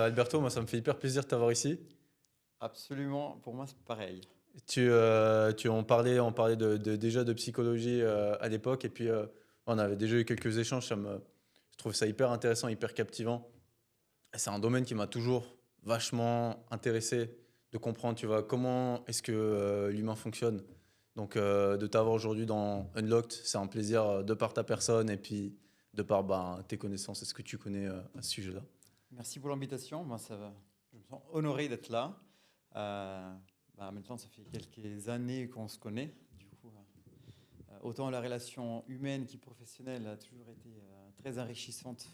Alberto, moi ça me fait hyper plaisir de t'avoir ici. Absolument, pour moi c'est pareil. On parlait déjà de psychologie à l'époque et puis on avait déjà eu quelques échanges. Je trouve ça hyper intéressant, hyper captivant. Et c'est un domaine qui m'a toujours vachement intéressé de comprendre, tu vois, comment est-ce que l'humain fonctionne. Donc de t'avoir aujourd'hui dans Unlocked, c'est un plaisir de par ta personne et puis de par tes connaissances et ce que tu connais à ce sujet-là. Merci pour l'invitation. Je me sens honoré d'être là. Euh, Maintenant, ça fait quelques années qu'on se connaît. Du coup, autant la relation humaine qui professionnelle a toujours été très enrichissante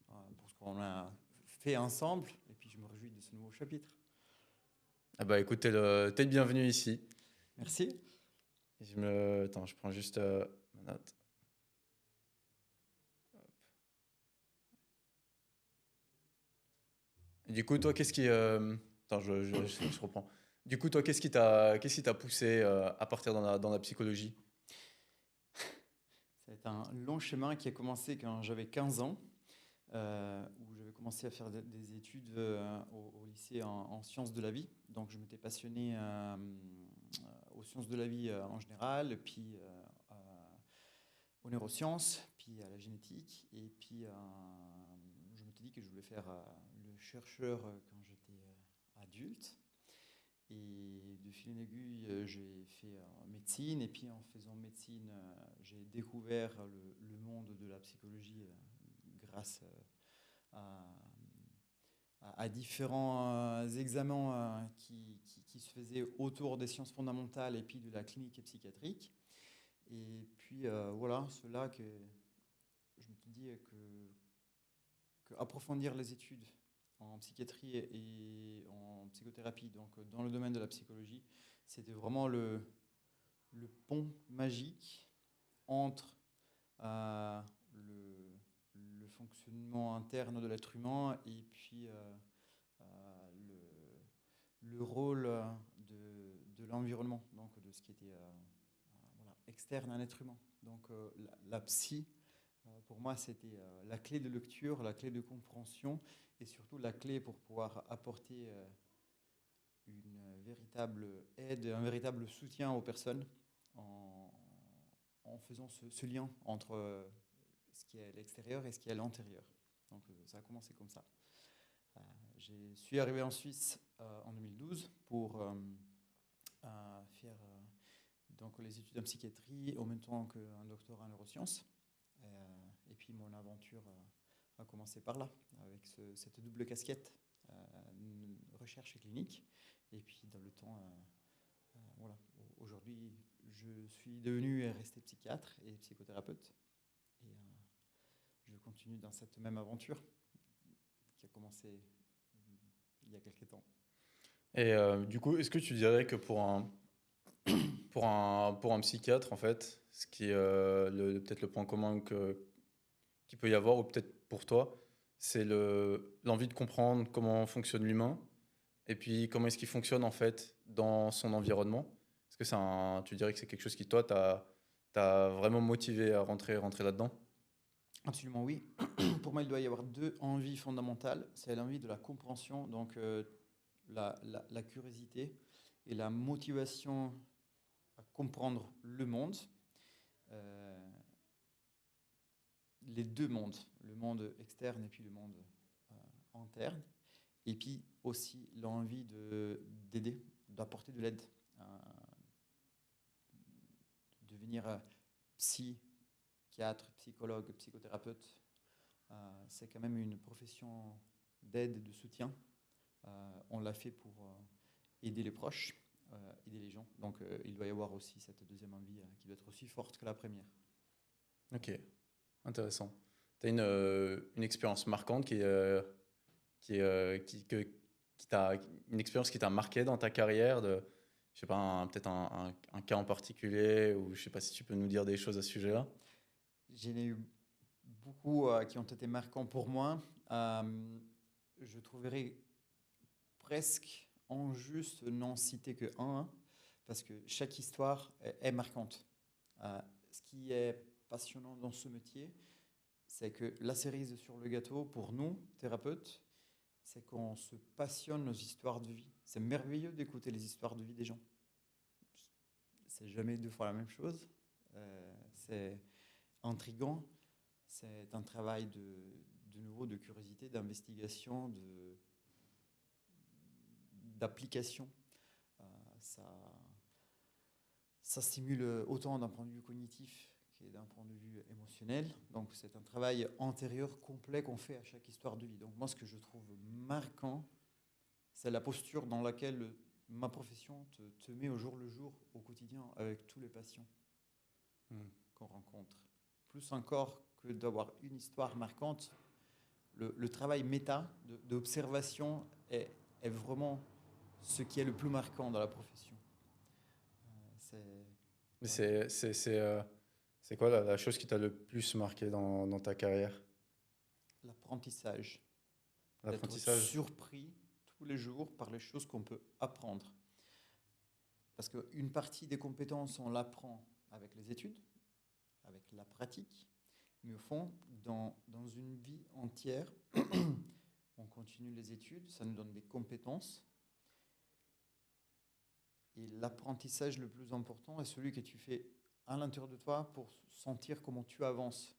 pour ce qu'on a fait ensemble. Et puis, je me réjouis de ce nouveau chapitre. Ah bah écoute, t'es le bienvenu ici. Merci. Attends, je prends juste ma note. Et du coup, toi, qu'est-ce qui... Attends, je reprends. Du coup, toi, qu'est-ce qui t'a poussé à partir dans la psychologie? C'est un long chemin qui a commencé quand j'avais 15 ans, où j'avais commencé à faire des études au lycée en sciences de la vie. Donc je m'étais passionné aux sciences de la vie en général, puis aux neurosciences, puis à la génétique. Et puis je m'étais dit que je voulais faire le chercheur quand j'étais adulte. Et de fil en aiguille, j'ai fait médecine. Et puis en faisant médecine, j'ai découvert le monde de la psychologie grâce à, à différents examens qui se faisaient autour des sciences fondamentales et puis de la clinique et psychiatrique. Et puis voilà, c'est là que je me suis dit que approfondir les études en psychiatrie et en psychothérapie, donc dans le domaine de la psychologie, c'était vraiment le pont magique entre euh, le fonctionnement interne de l'être humain et puis le rôle de l'environnement, donc de ce qui était voilà, externe à un être humain. Donc la psy, pour moi, c'était la clé de lecture, la clé de compréhension et surtout la clé pour pouvoir apporter une véritable aide, un véritable soutien aux personnes en, en faisant ce lien entre ce qui est à l'extérieur et ce qui est à l'intérieur. Donc ça a commencé comme ça. Je suis arrivé en Suisse en 2012 pour faire donc les études en psychiatrie en même temps qu'un doctorat en neurosciences. Et puis mon aventure a commencé par là, avec cette double casquette, recherche et clinique. Et puis dans le temps, voilà, aujourd'hui, je suis devenu et resté psychiatre et psychothérapeute. Et je continue dans cette même aventure qui a commencé il y a quelques temps. Et du coup, est-ce que tu dirais que pour un psychiatre, en fait, ce qui est peut-être le point commun qu'il peut y avoir, ou peut-être pour toi, c'est l'envie de comprendre comment fonctionne l'humain, et puis comment est-ce qu'il fonctionne, en fait, dans son environnement? Est-ce que tu dirais que c'est quelque chose qui, toi, t'a vraiment motivé à rentrer là-dedans? Absolument oui. Pour moi, il doit y avoir deux envies fondamentales. C'est l'envie de la compréhension, donc la curiosité et la motivation à comprendre le monde. Euh, les deux mondes, le monde externe et puis le monde interne. Et puis aussi l'envie d'aider, d'apporter de l'aide, euh, de devenir psychiatre, psychologue, psychothérapeute. C'est quand même une profession d'aide et de soutien. On l'a fait pour aider les proches, aider les gens. Donc il doit y avoir aussi cette deuxième envie qui doit être aussi forte que la première. Ok, intéressant. Tu as une expérience marquante qui t'a, une expérience qui t'a marqué dans ta carrière, je sais pas, peut-être un cas en particulier, ou je sais pas si tu peux nous dire des choses à ce sujet-là. J'en ai eu beaucoup qui ont été marquants pour moi. Je trouverais presque injuste n'en citer que un, parce que chaque histoire est marquante. Ce qui est passionnant dans ce métier, c'est que la cerise sur le gâteau, pour nous, thérapeutes, c'est qu'on se passionne aux histoires de vie. C'est merveilleux d'écouter les histoires de vie des gens. C'est jamais deux fois la même chose. C'est intriguant. C'est un travail de nouveau de curiosité, d'investigation, d'application. Euh, ça, ça stimule autant d'un point de vue cognitif que d'un point de vue émotionnel. Donc c'est un travail antérieur complet qu'on fait à chaque histoire de vie. Donc moi, ce que je trouve marquant, c'est la posture dans laquelle ma profession te met au jour le jour, au quotidien, avec tous les patients qu'on rencontre. Plus encore que d'avoir une histoire marquante, le travail méta d'observation est vraiment ce qui est le plus marquant dans la profession. C'est Mais ouais, c'est quoi la chose qui t'a le plus marqué dans ta carrière? l'apprentissage, d'être L'apprentissage? surpris tous les jours par les choses qu'on peut apprendre. Parce qu'une partie des compétences, on l'apprend avec les études, avec la pratique, mais au fond, dans une vie entière, on continue les études, ça nous donne des compétences. Et l'apprentissage le plus important est celui que tu fais à l'intérieur de toi pour sentir comment tu avances.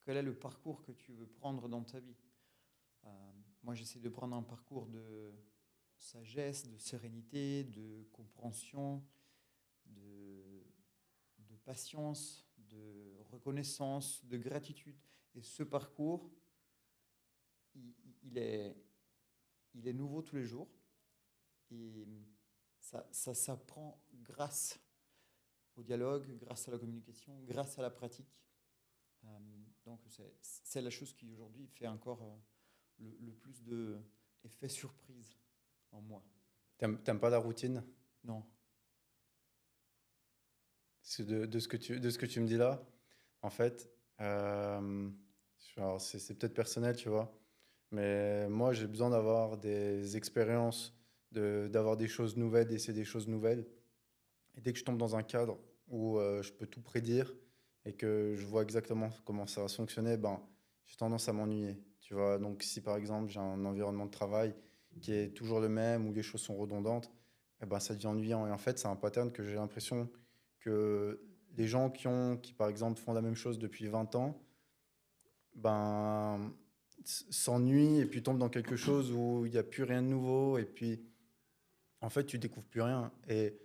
Quel est le parcours que tu veux prendre dans ta vie? Moi, j'essaie de prendre un parcours de sagesse, de sérénité, de compréhension, de, de patience, de reconnaissance, de gratitude. Et ce parcours, il, il est, il est nouveau tous les jours. Et ça s'apprend grâce au dialogue, grâce à la communication, grâce à la pratique. Donc c'est la chose qui aujourd'hui fait encore le plus d'effet surprise en moi. T'aimes pas la routine? Non. Parce que de ce que tu me dis là, en fait, euh, alors c'est peut-être personnel, tu vois, mais moi j'ai besoin d'avoir des expériences, d'avoir des choses nouvelles, d'essayer des choses nouvelles. Et dès que je tombe dans un cadre où je peux tout prédire et que je vois exactement comment ça va fonctionner, ben, j'ai tendance à m'ennuyer. Tu vois, donc si par exemple j'ai un environnement de travail qui est toujours le même, où les choses sont redondantes, eh ben, ça devient ennuyant. Et en fait, c'est un pattern que j'ai l'impression que les gens qui par exemple font la même chose depuis 20 ans, ben, s'ennuient et puis tombent dans quelque chose où il n'y a plus rien de nouveau et puis en fait tu découvres plus rien. Et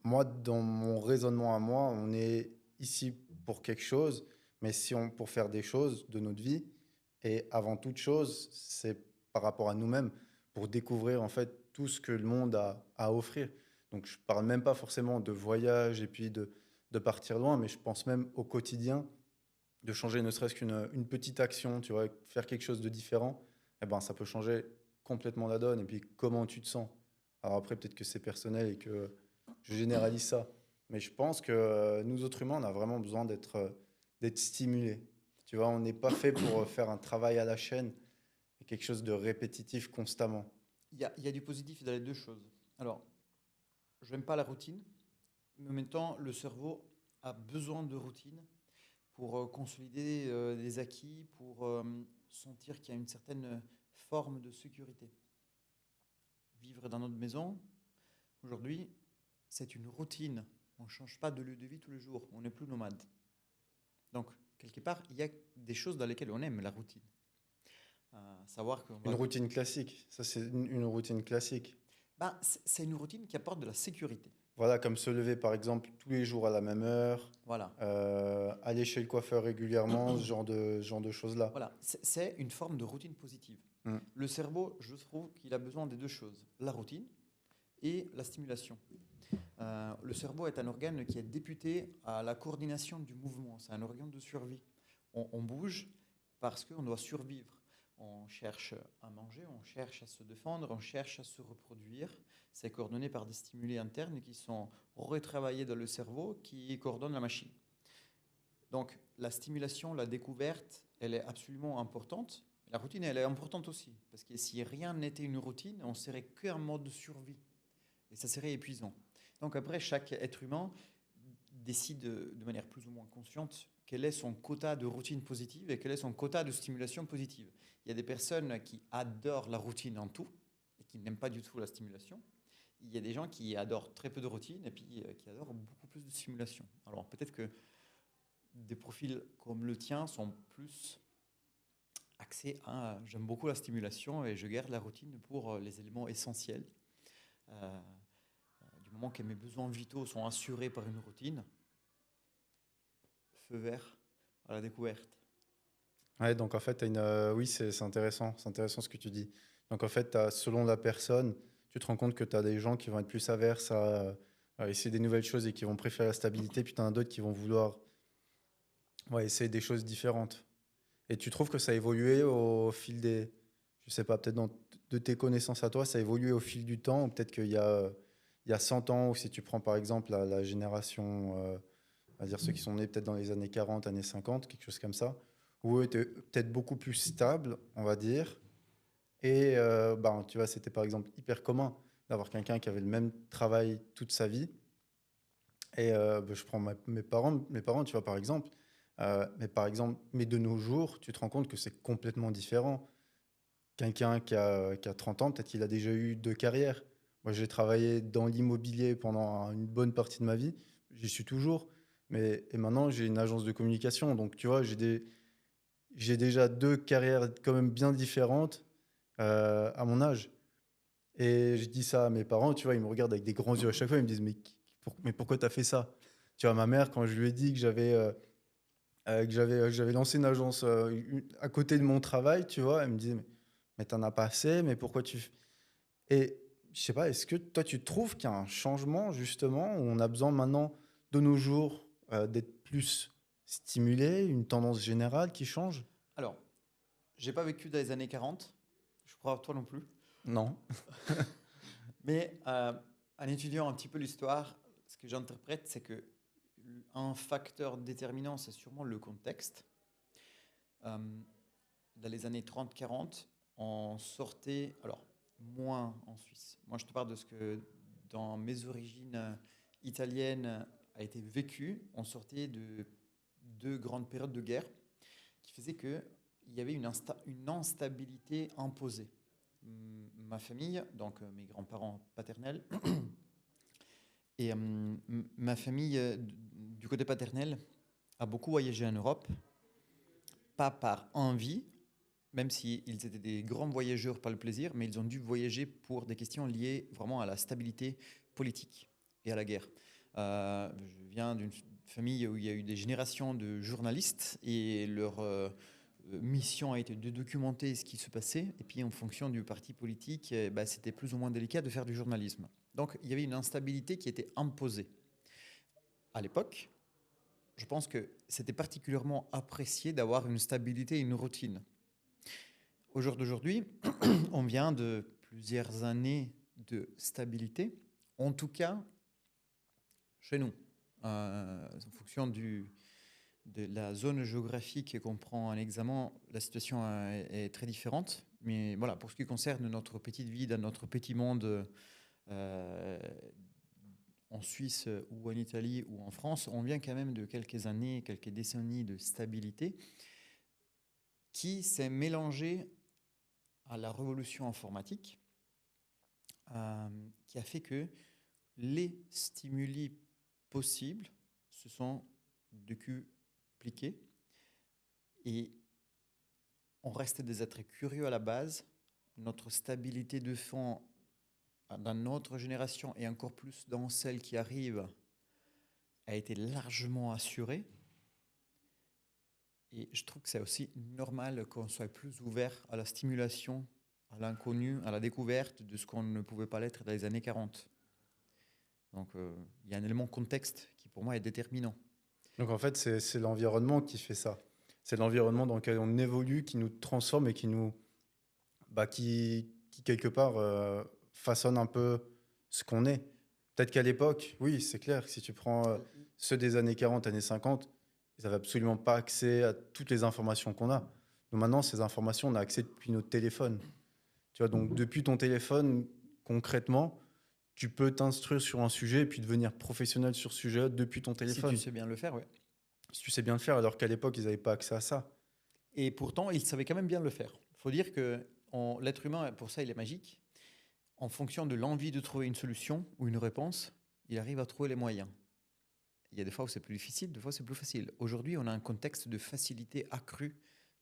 moi, dans mon raisonnement à moi, on est ici pour quelque chose, mais si on pour faire des choses de notre vie, et avant toute chose, c'est par rapport à nous-mêmes, pour découvrir en fait tout ce que le monde a à offrir. Donc je parle même pas forcément de voyage et puis de partir loin, mais je pense même au quotidien, de changer ne serait-ce qu'une petite action, tu vois, faire quelque chose de différent, eh ben, ça peut changer complètement la donne. Et puis comment tu te sens. Alors après, peut-être que c'est personnel et que je généralise ça. Mais je pense que nous autres humains, on a vraiment besoin d'être stimulés. Tu vois, on n'est pas fait pour faire un travail à la chaîne et quelque chose de répétitif constamment. Il y a du positif dans les deux choses. Alors, je n'aime pas la routine, mais en même temps, le cerveau a besoin de routine pour consolider des acquis, pour sentir qu'il y a une certaine forme de sécurité. Vivre dans notre maison, aujourd'hui, c'est une routine. On ne change pas de lieu de vie tous les jours. On n'est plus nomade. Donc, quelque part, il y a des choses dans lesquelles on aime la routine. Savoir qu'on Une va... routine classique, ça c'est une routine classique. Ben, c'est une routine qui apporte de la sécurité. Voilà, comme se lever par exemple tous les jours à la même heure, Voilà. aller chez le coiffeur régulièrement, ce genre de choses-là. Voilà. C'est une forme de routine positive. Mm. Le cerveau, je trouve qu'il a besoin des deux choses, la routine et la stimulation. Le cerveau est un organe qui est député à la coordination du mouvement. C'est un organe de survie. On bouge parce qu'on doit survivre. On cherche à manger, on cherche à se défendre, on cherche à se reproduire. C'est coordonné par des stimuli internes qui sont retravaillés dans le cerveau, qui coordonnent la machine. Donc la stimulation, la découverte, elle est absolument importante. La routine, elle est importante aussi. Parce que si rien n'était une routine, on serait qu'un mode de survie. Et ça serait épuisant. Donc après, chaque être humain décide de manière plus ou moins consciente quel est son quota de routine positive et quel est son quota de stimulation positive. Il y a des personnes qui adorent la routine en tout et qui n'aiment pas du tout la stimulation. Il y a des gens qui adorent très peu de routine et puis qui adorent beaucoup plus de stimulation. Alors peut-être que des profils comme le tien sont plus axés à j'aime beaucoup la stimulation et je garde la routine pour les éléments essentiels. Du moment que mes besoins vitaux sont assurés par une routine, feu vert à la découverte. Ouais, donc en fait, oui, c'est intéressant. C'est intéressant ce que tu dis. Donc en fait, selon la personne, tu te rends compte que tu as des gens qui vont être plus averses à essayer des nouvelles choses et qui vont préférer la stabilité, puis tu en as d'autres qui vont vouloir essayer des choses différentes. Et tu trouves que ça a évolué au fil je sais pas, peut-être de tes connaissances à toi, ça a évolué au fil du temps, ou peut-être il y a 100 ans, ou si tu prends par exemple la génération, on va dire ceux qui sont nés peut-être dans les années 40, années 50, quelque chose comme ça, où eux étaient peut-être beaucoup plus stables, on va dire. Et tu vois, c'était par exemple hyper commun d'avoir quelqu'un qui avait le même travail toute sa vie. Et je prends mes parents, tu vois, par exemple. Mais de nos jours, tu te rends compte que c'est complètement différent. Quelqu'un qui a 30 ans, peut-être qu'il a déjà eu 2 carrières. Moi, j'ai travaillé dans l'immobilier pendant une bonne partie de ma vie. J'y suis toujours. Et maintenant, j'ai une agence de communication. Donc, tu vois, j'ai déjà 2 carrières quand même bien différentes à mon âge. Et je dis ça à mes parents, tu vois, ils me regardent avec des grands yeux à chaque fois. Ils me disent, mais pourquoi tu as fait ça? Tu vois, ma mère, quand je lui ai dit que j'avais lancé une agence à côté de mon travail, tu vois, elle me disait, mais t'en as pas assez, mais pourquoi Et je sais pas, est-ce que toi, tu trouves qu'il y a un changement, justement, où on a besoin maintenant, de nos jours, d'être plus stimulé, une tendance générale qui change? Alors, j'ai pas vécu dans les années 40, je crois toi non plus, Non. mais en étudiant un petit peu l'histoire, ce que j'interprète, c'est que un facteur déterminant, c'est sûrement le contexte. Euh, Dans les années 30-40, on sortait, alors moins en Suisse. Moi, je te parle de ce que dans mes origines italiennes a été vécu. On sortait de 2 grandes périodes de guerre qui faisaient qu'il y avait une instabilité imposée. Ma famille, donc mes grands-parents paternels, et ma famille du côté paternel a beaucoup voyagé en Europe, pas par envie, même s'ils étaient des grands voyageurs par le plaisir, mais ils ont dû voyager pour des questions liées vraiment à la stabilité politique et à la guerre. Je viens d'une famille où il y a eu des générations de journalistes et leur mission a été de documenter ce qui se passait. Et puis en fonction du parti politique, c'était plus ou moins délicat de faire du journalisme. Donc il y avait une instabilité qui était imposée. À l'époque, je pense que c'était particulièrement apprécié d'avoir une stabilité et une routine. Au jour d'aujourd'hui, on vient de plusieurs années de stabilité, en tout cas chez nous. En fonction de la zone géographique qu'on prend en examen, la situation est très différente. Mais voilà, pour ce qui concerne notre petite vie, dans notre petit monde euh, en Suisse ou en Italie ou en France, on vient quand même de quelques années, quelques décennies de stabilité qui s'est mélangée à la révolution informatique, qui a fait que les stimuli possibles se sont décupliqués et on reste des êtres curieux à la base. Notre stabilité de fond dans notre génération et encore plus dans celle qui arrive a été largement assurée. Et je trouve que c'est aussi normal qu'on soit plus ouvert à la stimulation, à l'inconnu, à la découverte de ce qu'on ne pouvait pas l'être dans les années 40. Donc il y a un élément contexte qui pour moi est déterminant. Donc en fait, c'est l'environnement qui fait ça. C'est l'environnement dans lequel on évolue, qui nous transforme et qui quelque part façonne un peu ce qu'on est. Peut-être qu'à l'époque, oui, c'est clair, que si tu prends ceux des années 40, années 50, ils n'avaient absolument pas accès à toutes les informations qu'on a. Nous, maintenant, ces informations, on a accès depuis notre téléphone. Tu vois, donc depuis ton téléphone, concrètement, tu peux t'instruire sur un sujet et puis devenir professionnel sur ce sujet depuis ton Si tu téléphone. sais bien le faire, oui. Si tu sais bien le faire, alors qu'à l'époque, ils n'avaient pas accès à ça. Et pourtant, il savait quand même bien le faire. Il faut dire que l'être humain, pour ça, il est magique. En fonction de l'envie de trouver une solution ou une réponse, il arrive à trouver les moyens. Il y a des fois où c'est plus difficile, des fois c'est plus facile. Aujourd'hui, on a un contexte de facilité accrue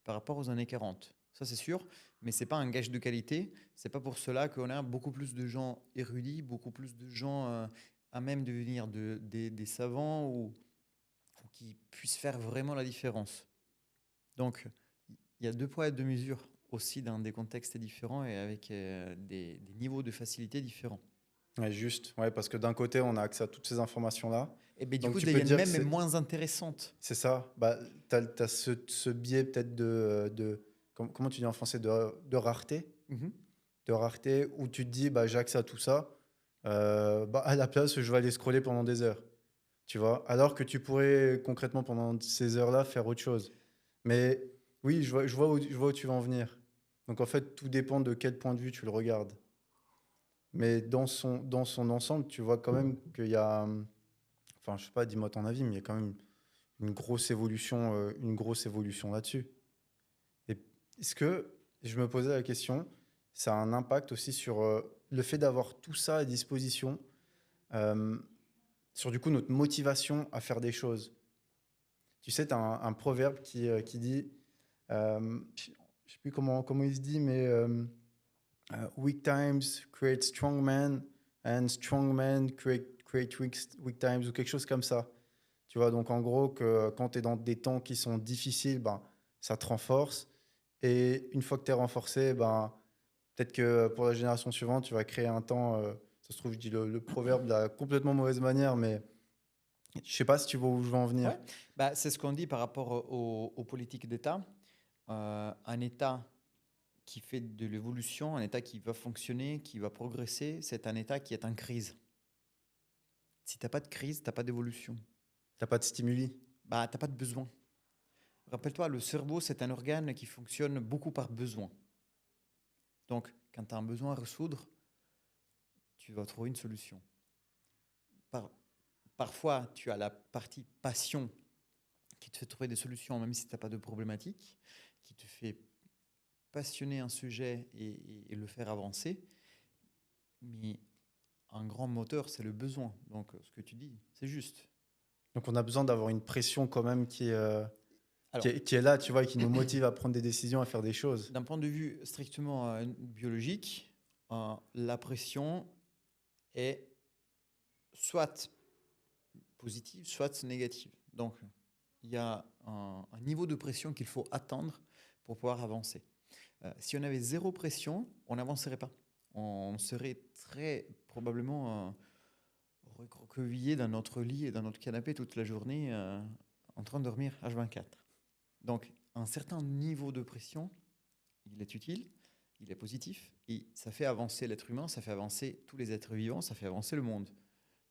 par rapport aux années 40. Ça, c'est sûr, mais ce n'est pas un gage de qualité. Ce n'est pas pour cela qu'on a beaucoup plus de gens érudits, beaucoup plus de gens à même devenir des savants ou qui puissent faire vraiment la différence. Donc, il y a deux poids et deux mesures aussi dans des contextes différents et avec des niveaux de facilité différents. Ouais, juste, ouais, parce que d'un côté, on a accès à toutes ces informations-là. Et bien, du Donc coup, tu il y peux a dire que même est moins intéressante. c'est ça. Bah, tu as, ce biais peut-être comment tu dis en français, de rareté. Mhm. De rareté, où tu te dis, bah, j'ai accès à tout ça. Bah, à la place, je vais aller scroller pendant des heures. Tu vois? Alors que tu pourrais concrètement, pendant ces heures-là, faire autre chose. Mais oui, je vois où tu vas en venir. Donc en fait, tout dépend de quel point de vue tu le regardes. Mais dans son ensemble, tu vois quand même qu'il y a, enfin, je sais pas, dis-moi ton avis, mais il y a quand même une grosse évolution là-dessus. Et est-ce que, je me posais la question, ça a un impact aussi sur le fait d'avoir tout ça à disposition, euh, sur du coup notre motivation à faire des choses. Tu sais, tu as un proverbe qui dit, je ne sais plus comment il se dit, mais weak times create strong men and strong men create weak times ou quelque chose comme ça. Tu vois, donc en gros, que quand tu es dans des temps qui sont difficiles, ben, ça te renforce. Et une fois que tu es renforcé, ben, peut-être que pour la génération suivante, tu vas créer un temps. Ça se trouve, je dis le proverbe de la complètement mauvaise manière, mais je sais pas si tu vois où je veux en venir. Ouais, bah, c'est ce qu'on dit par rapport aux politiques d'État. Un État qui fait de l'évolution, un État qui va fonctionner, qui va progresser, c'est un État qui est en crise. Si tu n'as pas de crise, tu n'as pas d'évolution. T'as pas de stimuli. Bah, tu n'as pas de besoin. Rappelle-toi, le cerveau, c'est un organe qui fonctionne beaucoup par besoin. Donc, quand tu as un besoin à résoudre, tu vas trouver une solution. Par- Parfois, tu as la partie passion qui te fait trouver des solutions, même si tu n'as pas de problématique, qui te fait passionner un sujet et le faire avancer. Mais un grand moteur, c'est le besoin. Donc, ce que tu dis, c'est juste. Donc on a besoin d'avoir une pression quand même Alors, qui est là, tu vois, et qui nous motive à prendre des décisions, à faire des choses. d'un point de vue strictement biologique, la pression est soit positive, soit négative. Donc, il y a un niveau de pression qu'il faut attendre pour pouvoir avancer. Si on avait zéro pression, on n'avancerait pas. On serait très probablement recroquevillé dans notre lit et dans notre canapé toute la journée en train de dormir H24. Donc, un certain niveau de pression, il est utile, il est positif et ça fait avancer l'être humain, ça fait avancer tous les êtres vivants, ça fait avancer le monde.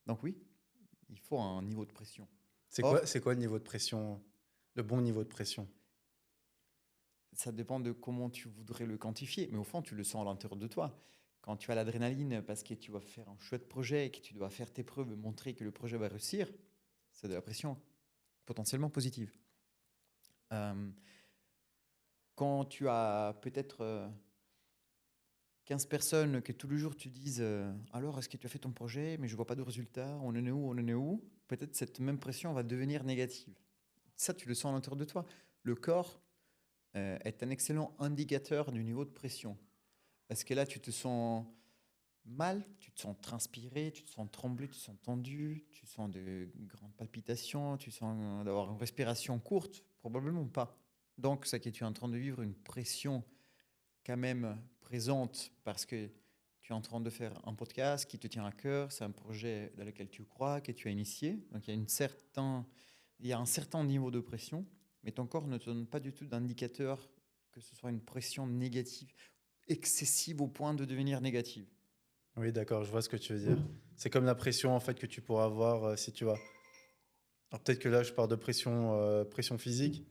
Donc oui, il faut un niveau de pression. Or, C'est quoi le niveau de pression, le bon niveau de pression? ça dépend de comment tu voudrais le quantifier, mais au fond, tu le sens à l'intérieur de toi. Quand tu as l'adrénaline parce que tu vas faire un chouette projet et que tu dois faire tes preuves, montrer que le projet va réussir, c'est de la pression potentiellement positive. Euh, Quand tu as peut-être 15 personnes que tous les jours tu dises alors est-ce que tu as fait ton projet mais je vois pas de résultat, on en est où, on en est où, peut-être cette même pression va devenir négative. Ça, tu le sens à l'intérieur de toi. Le corps est un excellent indicateur du niveau de pression. Parce que là, tu te sens mal, tu te sens transpirer, tu te sens trembler, tu te sens tendu, tu sens de grandes palpitations, tu sens d'avoir une respiration courte, probablement pas. Donc, c'est que tu es en train de vivre une pression quand même présente parce que tu es en train de faire un podcast qui te tient à cœur, c'est un projet dans lequel tu crois, que tu as initié. Donc, il y a un certain niveau de pression, mais ton corps ne te donne pas du tout d'indicateur que ce soit une pression négative, excessive au point de devenir négative. Oui, d'accord, je vois ce que tu veux dire. C'est comme la pression en fait que tu pourras avoir si tu vas. Alors peut-être que là, je parle de pression physique.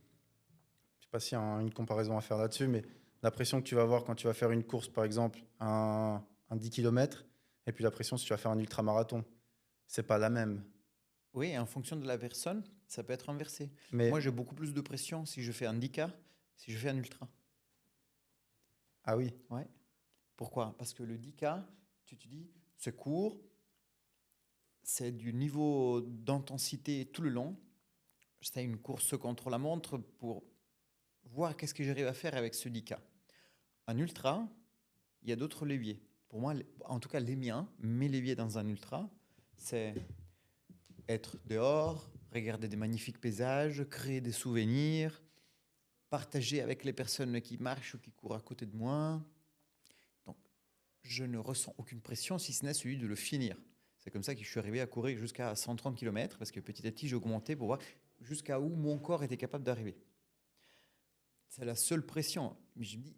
Je sais pas s'il y a une comparaison à faire là-dessus, mais la pression que tu vas avoir quand tu vas faire une course, par exemple, un 10 km, et puis la pression si tu vas faire un ultramarathon, c'est pas la même. Oui, en fonction de la personne, Ça peut être inversé. Mais Moi, j'ai beaucoup plus de pression si je fais un 10K, si je fais un ultra. ah oui, Ouais. Pourquoi? Parce que le 10K, tu te dis, c'est court, c'est du niveau d'intensité tout le long. C'est une course contre la montre pour voir qu'est-ce que j'arrive à faire avec ce 10K. Un ultra, il y a d'autres leviers. Pour moi, en tout cas les miens, mes leviers dans un ultra, c'est être dehors, regarder des magnifiques paysages, créer des souvenirs, partager avec les personnes qui marchent ou qui courent à côté de moi. Donc, je ne ressens aucune pression si ce n'est celui de le finir. C'est comme ça que je suis arrivé à courir jusqu'à 130 km parce que petit à petit, j'ai augmenté pour voir jusqu'à où mon corps était capable d'arriver. C'est la seule pression. Mais je me dis,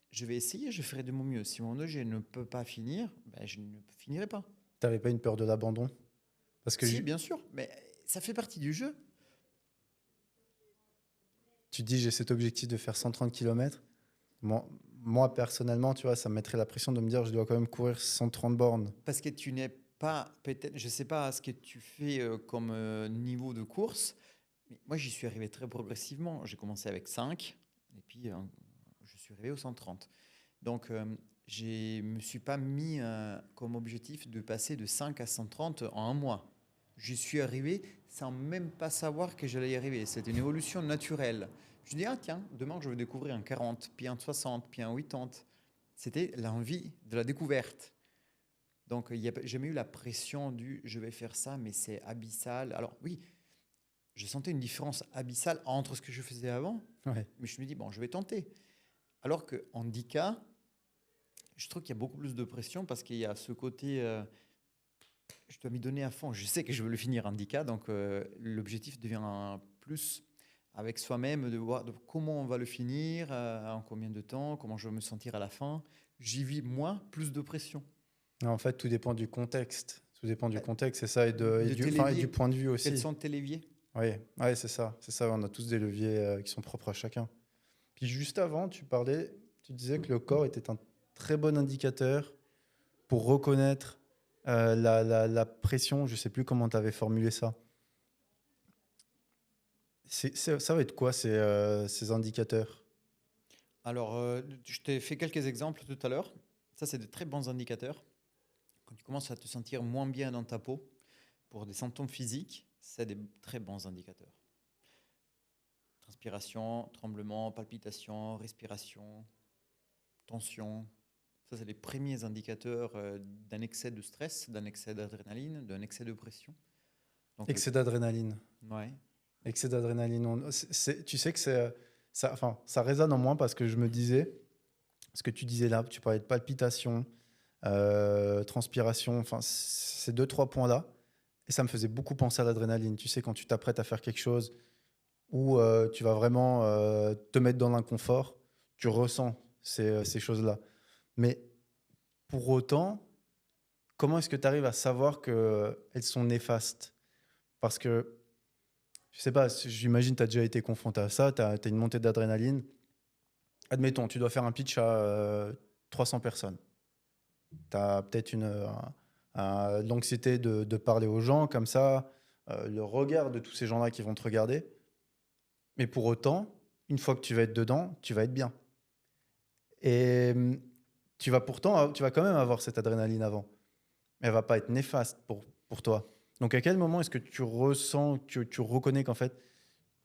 je vais essayer, je ferai de mon mieux. Si mon EG ne peut pas finir, ben, je ne finirai pas. t'avais pas une peur de l'abandon? Parce que Si, bien sûr, mais ça fait partie du jeu. tu dis j'ai cet objectif de faire 130 km. Moi, personnellement, tu vois, ça me mettrait la pression de me dire je dois quand même courir 130 bornes. Parce que tu n'es pas, peut-être, je ne sais pas ce que tu fais comme niveau de course, mais moi j'y suis arrivé très progressivement. J'ai commencé avec 5 et puis je suis arrivé au 130. Donc je ne me suis pas mis comme objectif de passer de 5 à 130 en un mois. J'y suis arrivé sans même pas savoir que j'allais y arriver. C'était une évolution naturelle. Je dis, ah tiens, demain je vais découvrir un 40, puis un 60, puis un 80. C'était l'envie de la découverte. Donc, il n'y a jamais eu la pression du je vais faire ça, mais c'est abyssal. Alors, oui, je sentais une différence abyssale entre ce que je faisais avant, Ouais. mais je me dis, bon, je vais tenter. Alors qu'en 10K, je trouve qu'il y a beaucoup plus de pression parce qu'il y a ce côté, je dois m'y donner à fond. Je sais que je veux le finir en 10K, donc l'objectif devient plus avec soi-même de voir de comment on va le finir, en combien de temps, comment je vais me sentir à la fin. J'y vis, moi, plus de pression. En fait, tout dépend du contexte. Tout dépend du Euh, contexte, c'est ça, De tes et du leviers, point de vue quels aussi. sont tes leviers? Oui, ouais, c'est ça. C'est ça, on a tous des leviers qui sont propres à chacun. Puis juste avant, tu disais que le corps était un très bon indicateur pour reconnaître la pression. Je sais plus comment tu avais formulé ça. Ça va être quoi ces indicateurs? Alors, je t'ai fait quelques exemples tout à l'heure. Ça, c'est de très bons indicateurs. Quand tu commences à te sentir moins bien dans ta peau, pour des symptômes physiques, c'est des très bons indicateurs. Transpiration, tremblement, palpitation, respiration, tension. Ça, c'est les premiers indicateurs d'un excès de stress, d'un excès d'adrénaline, d'un excès de pression. Donc, Excès d'adrénaline. ouais. Excès d'adrénaline. Tu sais que ça, enfin, ça résonne en moi parce que je me disais, ce que tu disais là, tu parlais de palpitation, transpiration, enfin, ces deux, trois points-là. Et ça me faisait beaucoup penser à l'adrénaline. Tu sais, quand tu t'apprêtes à faire quelque chose où tu vas vraiment te mettre dans l'inconfort, tu ressens ces choses-là. Mais pour autant, comment est-ce que tu arrives à savoir qu'elles sont néfastes? Parce que, je sais pas, j'imagine que tu as déjà été confronté à ça, tu as une montée d'adrénaline. Admettons, tu dois faire un pitch à 300 personnes. Tu as peut-être l'anxiété de parler aux gens comme ça, le regard de tous ces gens-là qui vont te regarder. Mais pour autant, une fois que tu vas être dedans, tu vas être bien. Et tu vas quand même avoir cette adrénaline avant. Mais elle va pas être néfaste pour toi. Donc à quel moment est-ce que tu ressens, tu reconnais qu'en fait,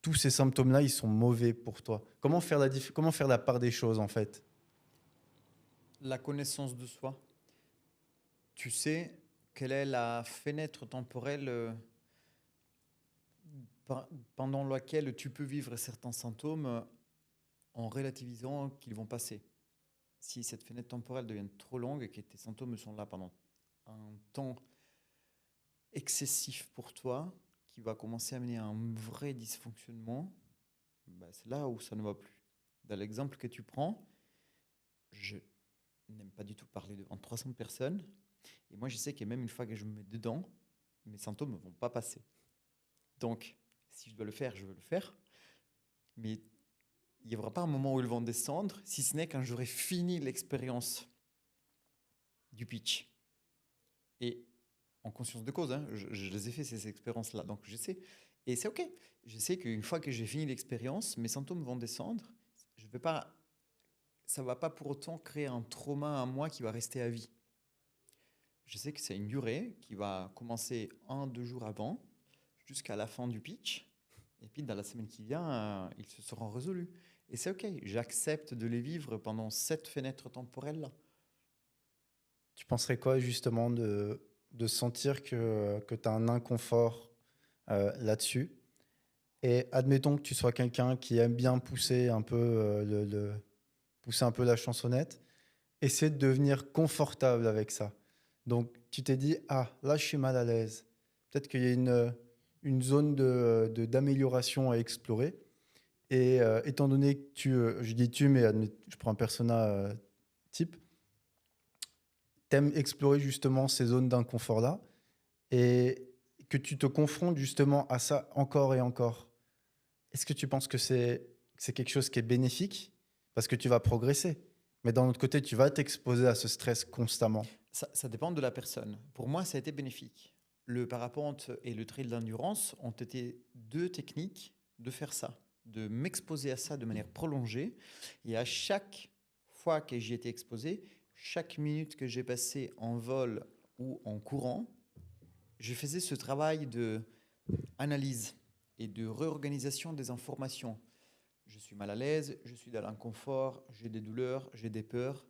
tous ces symptômes-là, ils sont mauvais pour toi? Comment faire la part des choses en fait? La connaissance de soi. Tu sais quelle est la fenêtre temporelle pendant laquelle tu peux vivre certains symptômes en relativisant qu'ils vont passer. Si cette fenêtre temporelle devient trop longue et que tes symptômes sont là pendant un temps excessif pour toi, qui va commencer à mener à un vrai dysfonctionnement, bah, c'est là où ça ne va plus. Dans l'exemple que tu prends, je n'aime pas du tout parler devant 300 personnes. Et moi, je sais que même une fois que je me mets dedans, mes symptômes ne vont pas passer. Donc, si je dois le faire, je veux le faire. Mais il n'y aura pas un moment où ils vont descendre, si ce n'est quand j'aurai fini l'expérience du pitch. Et en conscience de cause, hein, je les ai fait ces expériences-là, donc je sais. Et c'est OK. Je sais qu'une fois que j'ai fini l'expérience, mes symptômes vont descendre. Je vais pas, ça ne va pas pour autant créer un trauma à moi qui va rester à vie. Je sais que c'est une durée qui va commencer 1, 2 jours avant, jusqu'à la fin du pitch. Et puis, dans la semaine qui vient, ils se seront résolus. Et c'est OK. J'accepte de les vivre pendant cette fenêtre temporelle-là. Tu penserais quoi justement de sentir que tu as un inconfort là-dessus? Et admettons que tu sois quelqu'un qui aime bien pousser un peu, pousser un peu la chansonnette, essaie de devenir confortable avec ça. Donc tu t'es dit, ah là je suis mal à l'aise. Peut-être qu'il y a une zone d'amélioration à explorer. Et étant donné que je dis tu, mais je prends un persona type, t'aimes explorer justement ces zones d'inconfort-là et que tu te confrontes justement à ça encore et encore. Est-ce que tu penses que c'est quelque chose qui est bénéfique? Parce que tu vas progresser. Mais d'un autre côté, tu vas t'exposer à ce stress constamment. Ça dépend de la personne. Pour moi, ça a été bénéfique. Le parapente et le trail d'endurance ont été 2 techniques de faire ça, de m'exposer à ça de manière prolongée. Et à chaque fois que j'y étais exposé, chaque minute que j'ai passée en vol ou en courant, je faisais ce travail d'analyse et de réorganisation des informations. Je suis mal à l'aise, je suis dans l'inconfort, j'ai des douleurs, j'ai des peurs.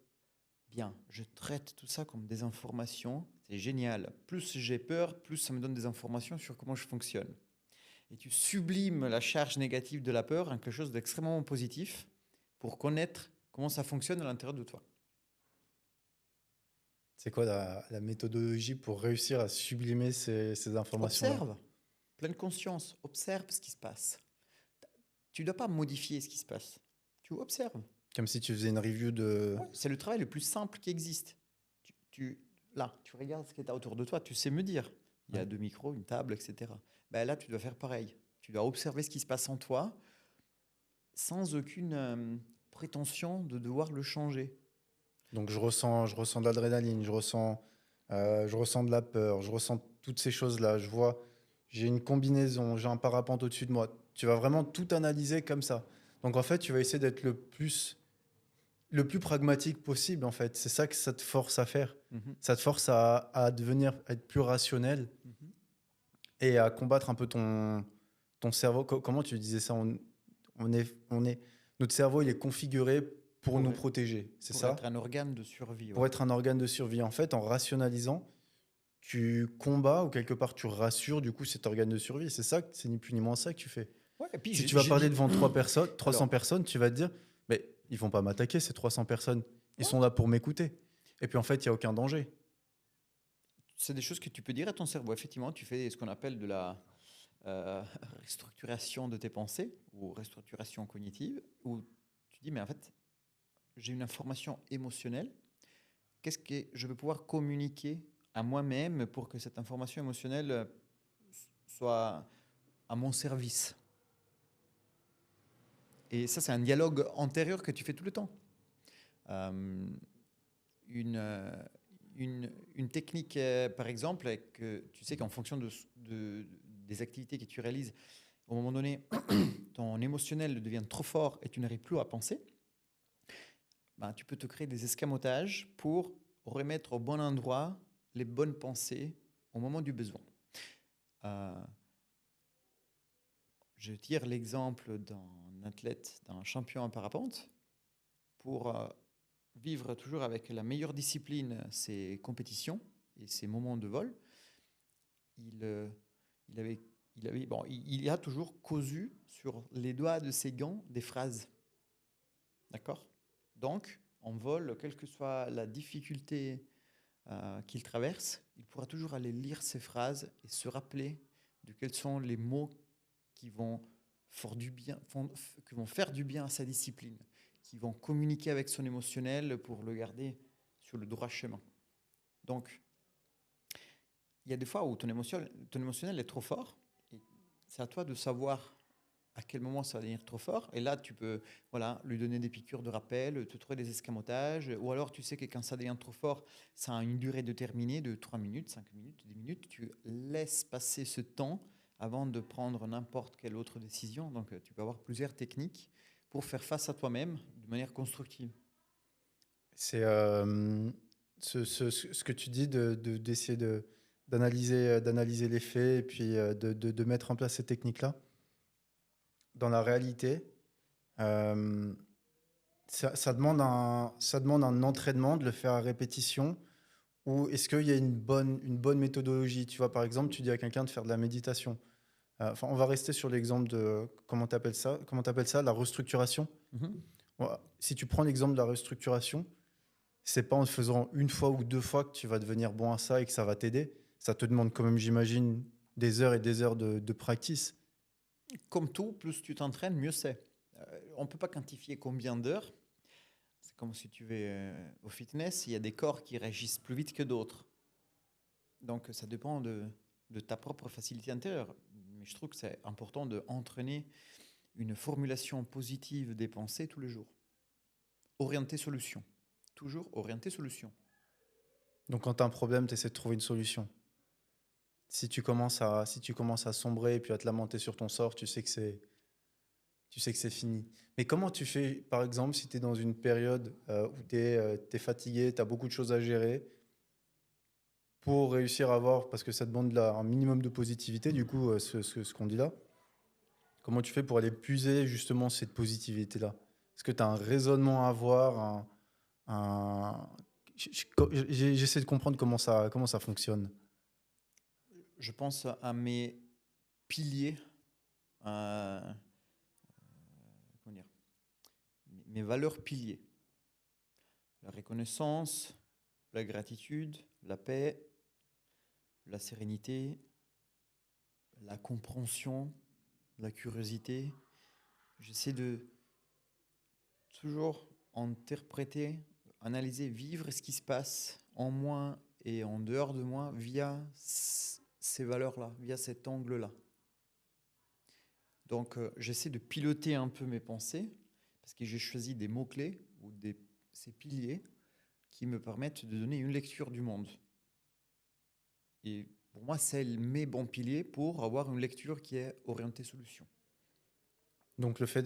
Bien, je traite tout ça comme des informations. C'est génial. Plus j'ai peur, plus ça me donne des informations sur comment je fonctionne. Et tu sublimes la charge négative de la peur en quelque chose d'extrêmement positif pour connaître comment ça fonctionne à l'intérieur de toi. C'est quoi la méthodologie pour réussir à sublimer ces informations-là? Observe, pleine conscience, observe ce qui se passe. Tu ne dois pas modifier ce qui se passe. Tu observes. Comme si tu faisais une review de... Ouais, c'est le travail le plus simple qui existe. Là, tu regardes ce qui est autour de toi, tu sais me dire. Il y a 2 micros, une table, etc. Ben là, tu dois faire pareil. Tu dois observer ce qui se passe en toi sans aucune prétention de devoir le changer. Donc je ressens de l'adrénaline, je ressens de la peur, je ressens toutes ces choses-là. Je vois, j'ai une combinaison, j'ai un parapente au-dessus de moi. Tu vas vraiment tout analyser comme ça. Donc en fait, tu vas essayer d'être le plus pragmatique possible en fait. C'est ça que ça te force à faire. Ça te force à être plus rationnel et à combattre un peu ton cerveau. Comment tu disais ça? Notre cerveau, il est configuré pour nous protéger, c'est ça? Pour être un organe de survie. Pour être un organe de survie. En fait, en rationalisant, tu combats ou quelque part tu rassures du coup cet organe de survie. C'est ça, c'est ni plus ni moins ça que tu fais. Ouais, et puis Si tu vas parler devant 300 Alors, personnes, tu vas te dire, mais ils vont pas m'attaquer ces 300 personnes. Ils sont là pour m'écouter. Et puis en fait, il y a aucun danger. c'est des choses que tu peux dire à ton cerveau. Effectivement, tu fais ce qu'on appelle de la restructuration de tes pensées ou restructuration cognitive, où tu dis, mais en fait, j'ai une information émotionnelle. Qu'est-ce que je vais pouvoir communiquer à moi-même pour que cette information émotionnelle soit à mon service? Et ça, c'est un dialogue antérieur que tu fais tout le temps. Euh, une technique, par exemple, que tu sais qu'en fonction des activités que tu réalises, au moment donné, ton émotionnel devient trop fort et tu n'arrives plus à penser, ben, tu peux te créer des escamotages pour remettre au bon endroit les bonnes pensées au moment du besoin. Je tire l'exemple d'un athlète, d'un champion en parapente. Pour vivre toujours avec la meilleure discipline ses compétitions et ses moments de vol, il a toujours cousu sur les doigts de ses gants des phrases. D'accord? Donc, en vol, quelle que soit la difficulté qu'il traverse, il pourra toujours aller lire ces phrases et se rappeler de quels sont les mots qui vont faire du bien à sa discipline, qui vont communiquer avec son émotionnel pour le garder sur le droit chemin. Donc, il y a des fois où ton émotionnel est trop fort, et c'est à toi de savoir à quel moment ça va devenir trop fort. Et là, tu peux lui donner des piqûres de rappel, te trouver des escamotages, ou alors tu sais que quand ça devient trop fort, ça a une durée déterminée de 3 minutes, 5 minutes, 10 minutes. Tu laisses passer ce temps avant de prendre n'importe quelle autre décision. Donc, tu peux avoir plusieurs techniques pour faire face à toi-même de manière constructive. C'est ce que tu dis d'essayer d'analyser les faits et puis de mettre en place ces techniques-là. Dans la réalité, euh, ça demande un entraînement de le faire à répétition. Ou est-ce qu'il y a une bonne méthodologie? Tu vois, par exemple, tu dis à quelqu'un de faire de la méditation. Enfin, on va rester sur l'exemple de, comment tu appelles ça? Comment tu appelles ça? La restructuration. Mhm. Voilà. Si tu prends l'exemple de la restructuration, c'est pas en te faisant une fois ou deux fois que tu vas devenir bon à ça et que ça va t'aider. Ça te demande quand même, j'imagine, des heures et des heures de practice. Comme tout, plus tu t'entraînes, mieux c'est. On ne peut pas quantifier combien d'heures. C'est comme si tu vas au fitness, il y a des corps qui réagissent plus vite que d'autres. Donc ça dépend de ta propre facilité intérieure. Mais je trouve que c'est important d'entraîner une formulation positive des pensées tous les jours. Orientée solution. Toujours orientée solution. Donc, quand tu as un problème, tu essaies de trouver une solution. Si tu commences à sombrer et puis à te lamenter sur ton sort, tu sais que c'est fini. Mais comment tu fais, par exemple, si tu es dans une période où tu es fatigué, tu as beaucoup de choses à gérer, pour réussir à avoir, parce que ça demande un minimum de positivité, du coup, ce qu'on dit là, comment tu fais pour aller puiser justement cette positivité-là? Est-ce que tu as un raisonnement à avoir, un- J'essaie de comprendre comment ça fonctionne. Je pense à mes piliers, à, comment dire, mes valeurs piliers. La reconnaissance, la gratitude, la paix, la sérénité, la compréhension, la curiosité. J'essaie de toujours interpréter, analyser, vivre ce qui se passe en moi et en dehors de moi via ces valeurs-là, via cet angle-là. Donc j'essaie de piloter un peu mes pensées parce que j'ai choisi des mots-clés ou ces piliers qui me permettent de donner une lecture du monde. Et pour moi, c'est mes bons piliers pour avoir une lecture qui est orientée solution. Donc, le fait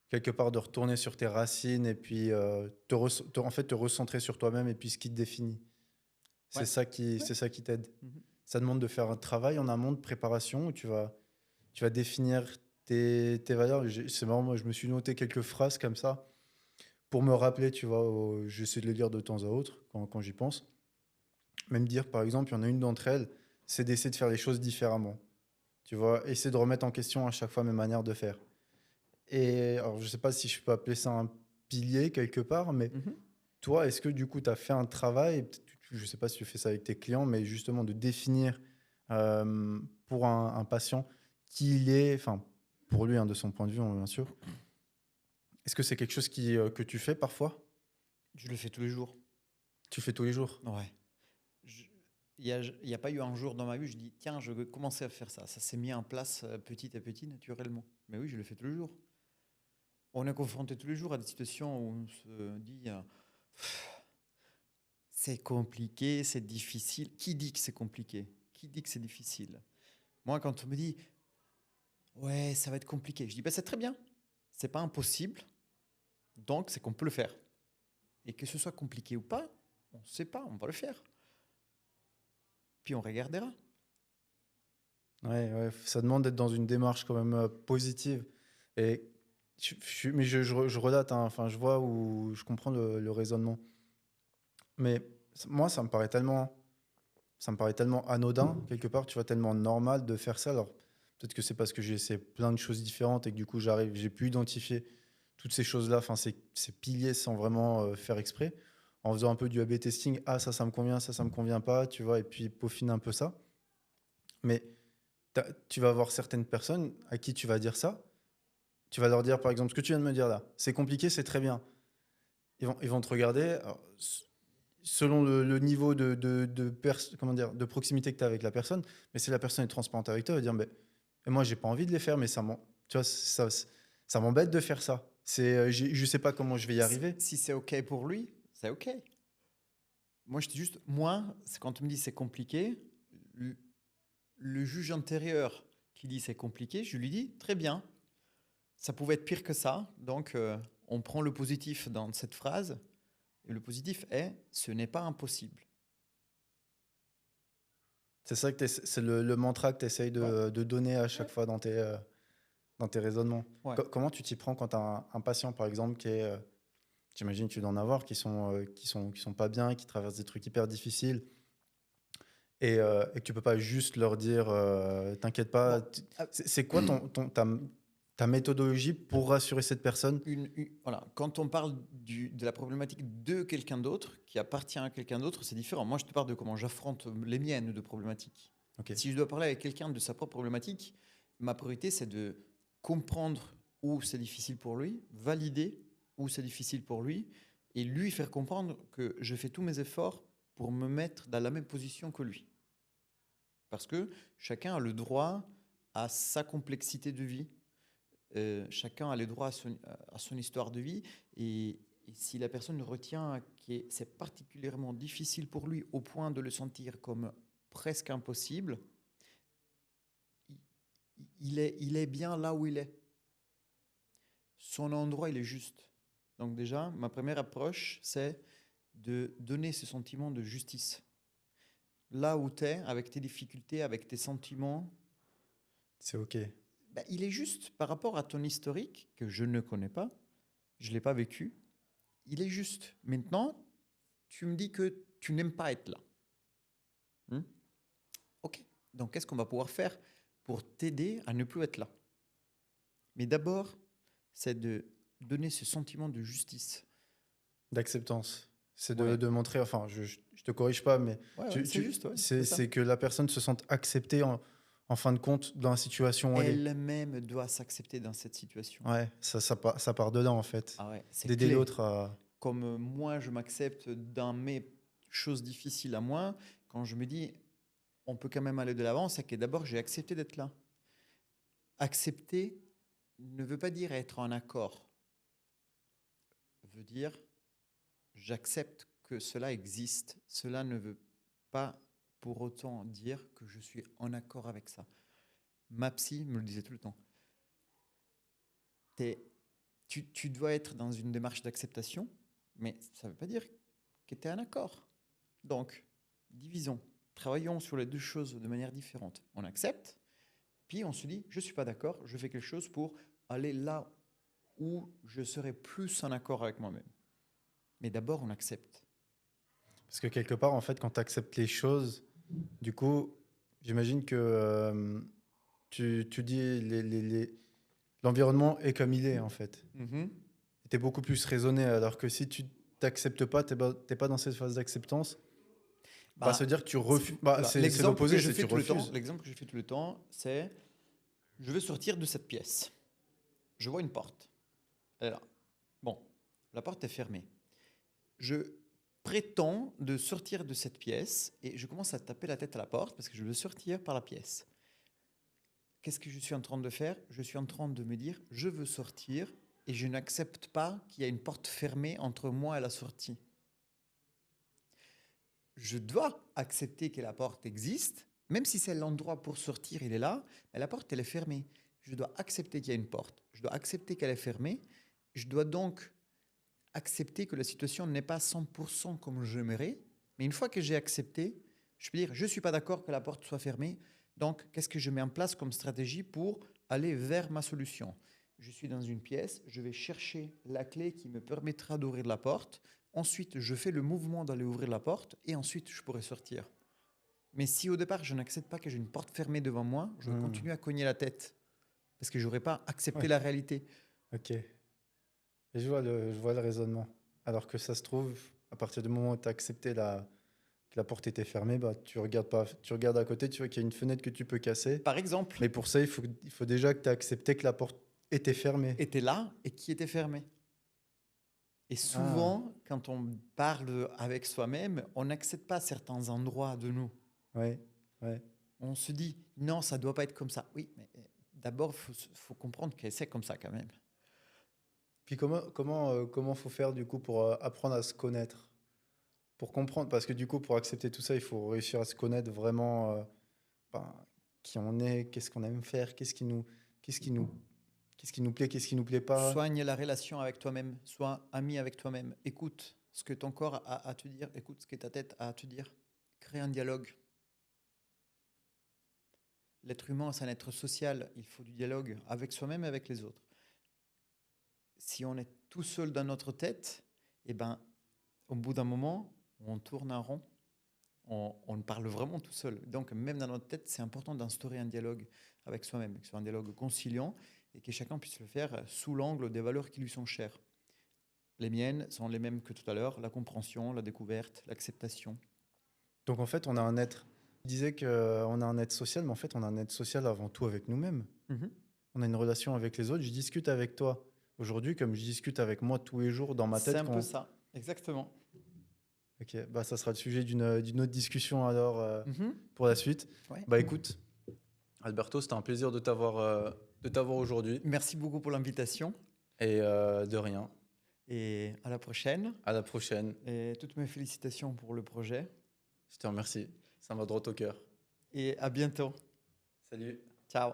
quelque part, de retourner sur tes racines et puis en fait, te recentrer sur toi-même et puis ce qui te définit. Ouais. Ouais. C'est ça qui t'aide. Mhm. Ça demande de faire un travail en amont de préparation où tu vas définir tes valeurs. C'est marrant, moi, je me suis noté quelques phrases comme ça pour me rappeler, tu vois. J'essaie de les lire de temps à autre quand j'y pense. Même dire, par exemple, il y en a une d'entre elles, c'est d'essayer de faire les choses différemment. Tu vois, essayer de remettre en question à chaque fois mes manières de faire. Et alors, je sais pas si je peux appeler ça un pilier quelque part, mais Mhm. toi, est-ce que du coup, tu as fait un travail, je sais pas si tu fais ça avec tes clients, mais justement de définir pour un patient qui il est, enfin, pour lui, hein, de son point de vue, bien sûr. Est-ce que c'est quelque chose que tu fais parfois? Je le fais tous les jours. Tu fais tous les jours? Ouais. Je- il y a pas eu un jour dans ma vie, je dis, tiens, je vais commencer à faire ça. Ça s'est mis en place petit à petit, naturellement. Mais oui, je le fais tous les jours. On est confronté tous les jours à des situations où on se dit, c'est compliqué, c'est difficile. Qui dit que c'est compliqué? Qui dit que c'est difficile? Moi, quand on me dit, ouais, ça va être compliqué, je dis, bah, c'est très bien. C'est pas impossible, donc c'est qu'on peut le faire. Et que ce soit compliqué ou pas, on ne sait pas, on va le faire. Puis on regardera. Ouais, ouais, ça demande d'être dans une démarche quand même positive. Et mais je redate, hein, enfin, je vois où je comprends le raisonnement. Mais moi, ça me paraît tellement anodin, quelque part, tu vois, tellement normal de faire ça. Alors, peut-être que c'est parce que j'ai essayé plein de choses différentes et que du coup, j'ai pu identifier toutes ces choses-là, enfin, ces piliers sans vraiment faire exprès, en faisant un peu du A/B testing. Ah, ça me convient, ça me convient pas, tu vois, et puis peaufiner un peu ça. Mais tu vas avoir certaines personnes à qui tu vas dire ça. Tu vas leur dire, par exemple, ce que tu viens de me dire là, c'est compliqué, c'est très bien. Ils vont te regarder. Alors, selon le niveau comment dire, de proximité que tu as avec la personne, mais si la personne est transparente avec toi, elle va dire, mais moi, j'ai pas envie de les faire, mais tu vois, ça m'embête de faire ça. Je sais pas comment je vais y arriver. Si c'est OK pour lui, c'est OK. Moi, je dis juste, moi, quand on me dit c'est compliqué, le juge intérieur qui dit c'est compliqué, je lui dis très bien, ça pouvait être pire que ça. Donc, on prend le positif dans cette phrase. Et le positif est ce n'est pas impossible. C'est ça que c'est le mantra que tu essayes de donner à chaque fois dans tes raisonnements. Ouais. Comment tu t'y prends quand tu as un patient, par exemple, qui est, j'imagine que tu dois en avoir, qui sont pas bien, qui traversent des trucs hyper difficiles, et que tu peux pas juste leur dire t'inquiète pas. Bon, ah, C'est quoi ta méthodologie pour rassurer cette personne? voilà. Quand on parle de la problématique de quelqu'un d'autre, qui appartient à quelqu'un d'autre, c'est différent. Moi, je te parle de comment j'affronte les miennes de problématiques. Ok. Si je dois parler avec quelqu'un de sa propre problématique, ma priorité, c'est de comprendre où c'est difficile pour lui, valider où c'est difficile pour lui, et lui faire comprendre que je fais tous mes efforts pour me mettre dans la même position que lui. Parce que chacun a le droit à sa complexité de vie. Chacun a le droit à son histoire de vie. Et si la personne retient que c'est particulièrement difficile pour lui au point de le sentir comme presque impossible, il est bien là où il est. Son endroit, il est juste. Donc déjà, ma première approche, c'est de donner ce sentiment de justice. Là où tu es, avec tes difficultés, avec tes sentiments, C'est ok. ben, il est juste par rapport à ton historique, que je ne connais pas, je ne l'ai pas vécu, il est juste. Maintenant, tu me dis que tu n'aimes pas être là. Ok, donc qu'est-ce qu'on va pouvoir faire pour t'aider à ne plus être là? Mais d'abord, c'est de donner ce sentiment de justice. D'acceptance. C'est Ouais. de montrer, enfin, je te corrige pas, mais Ouais, c'est juste, ouais, c'est ça. c'est que la personne se sente acceptée en fin de compte dans la situation où elle est. Elle-même doit s'accepter dans cette situation. Ouais, ça part de là, en fait. Ah ouais, c'est D'aider clé. l'autre à. Comme moi, je m'accepte dans mes choses difficiles à moi, quand je me dis, on peut quand même aller de l'avant, c'est que d'abord, j'ai accepté d'être là. Accepter ne veut pas dire être en accord. Veut dire, j'accepte que cela existe. Cela ne veut pas pour autant dire que je suis en accord avec ça. Ma psy me le disait tout le temps. Tu dois être dans une démarche d'acceptation, mais ça ne veut pas dire que tu es en accord. Donc, divisons. Travaillons sur les deux choses de manière différente. On accepte, puis on se dit, je ne suis pas d'accord, je fais quelque chose pour aller là où je serai plus en accord avec moi-même. Mais d'abord, on accepte. Parce que quelque part, en fait, quand tu acceptes les choses, du coup, j'imagine que tu dis l'environnement est comme il est, en fait. Tu es beaucoup plus raisonné, alors que si tu t'acceptes pas, tu n'es pas dans cette phase d'acceptance. Bah, ça veut dire que tu refuses. Bah, c'est l'opposé, c'est que tu refuses. L'exemple que je fais tout le temps, c'est je veux sortir de cette pièce. Je vois une porte. Elle est là. Bon, la porte est fermée. Je prétends de sortir de cette pièce et je commence à taper la tête à la porte parce que je veux sortir par la pièce. Qu'est-ce que je suis en train de faire? Je suis en train de me dire, je veux sortir et je n'accepte pas qu'il y ait une porte fermée entre moi et la sortie. Je dois accepter que la porte existe, même si c'est l'endroit pour sortir, il est là, mais la porte, elle est fermée. Je dois accepter qu'il y a une porte. Je dois accepter qu'elle est fermée. Je dois donc accepter que la situation n'est pas 100% comme j'aimerais. Mais une fois que j'ai accepté, je peux dire, je ne suis pas d'accord que la porte soit fermée. Donc, qu'est-ce que je mets en place comme stratégie pour aller vers ma solution? Je suis dans une pièce, je vais chercher la clé qui me permettra d'ouvrir la porte. Ensuite, je fais le mouvement d'aller ouvrir la porte et ensuite, je pourrai sortir. Mais si au départ, je n'accepte pas que j'ai une porte fermée devant moi, je vais continuer à cogner la tête parce que je n'aurais pas accepté la réalité. Ok. Et je vois le raisonnement. Alors que ça se trouve, à partir du moment où tu as accepté que la porte était fermée, bah, tu regardes à côté, tu vois qu'il y a une fenêtre que tu peux casser. Par exemple, Mais pour ça, il faut déjà que tu aies accepté que la porte était fermée. était là et qui était fermé. Et souvent, quand on parle avec soi-même, on n'accepte pas certains endroits de nous. Ouais, ouais. On se dit, non, ça ne doit pas être comme ça. Oui, mais d'abord, il faut comprendre que c'est comme ça quand même. Puis comment faut faire du coup pour apprendre à se connaître? Pour comprendre, parce que du coup, pour accepter tout ça, il faut réussir à se connaître vraiment. Ben, qui on est, qu'est-ce qu'on aime faire, qu'est-ce qui nous plaît, qu'est-ce qui nous plaît pas. Soigne la relation avec toi-même, sois ami avec toi-même. Écoute ce que ton corps a à te dire, écoute ce que ta tête a à te dire. Crée un dialogue. L'être humain, c'est un être social. Il faut du dialogue avec soi-même et avec les autres. Si on est tout seul dans notre tête, eh ben, au bout d'un moment, on tourne en rond. On parle vraiment tout seul. Donc, même dans notre tête, c'est important d'instaurer un dialogue avec soi-même, que ce soit un dialogue conciliant et que chacun puisse le faire sous l'angle des valeurs qui lui sont chères. Les miennes sont les mêmes que tout à l'heure, la compréhension, la découverte, l'acceptation. Donc en fait, on a un être. Tu disais qu'on a un être social, mais en fait, on a un être social avant tout avec nous-mêmes. On a une relation avec les autres. Je discute avec toi aujourd'hui comme je discute avec moi tous les jours dans ma tête. C'est un peu ça, exactement. Ok, bah ça sera le sujet d'une autre discussion alors Mhm. pour la suite. Ouais. Bah écoute, Alberto, c'était un plaisir de t'avoir aujourd'hui. Merci beaucoup pour l'invitation Et de rien. et à la prochaine. À la prochaine. Et toutes mes félicitations pour le projet Je te remercie. Ça m'a droit au cœur. et à bientôt. Salut. Ciao.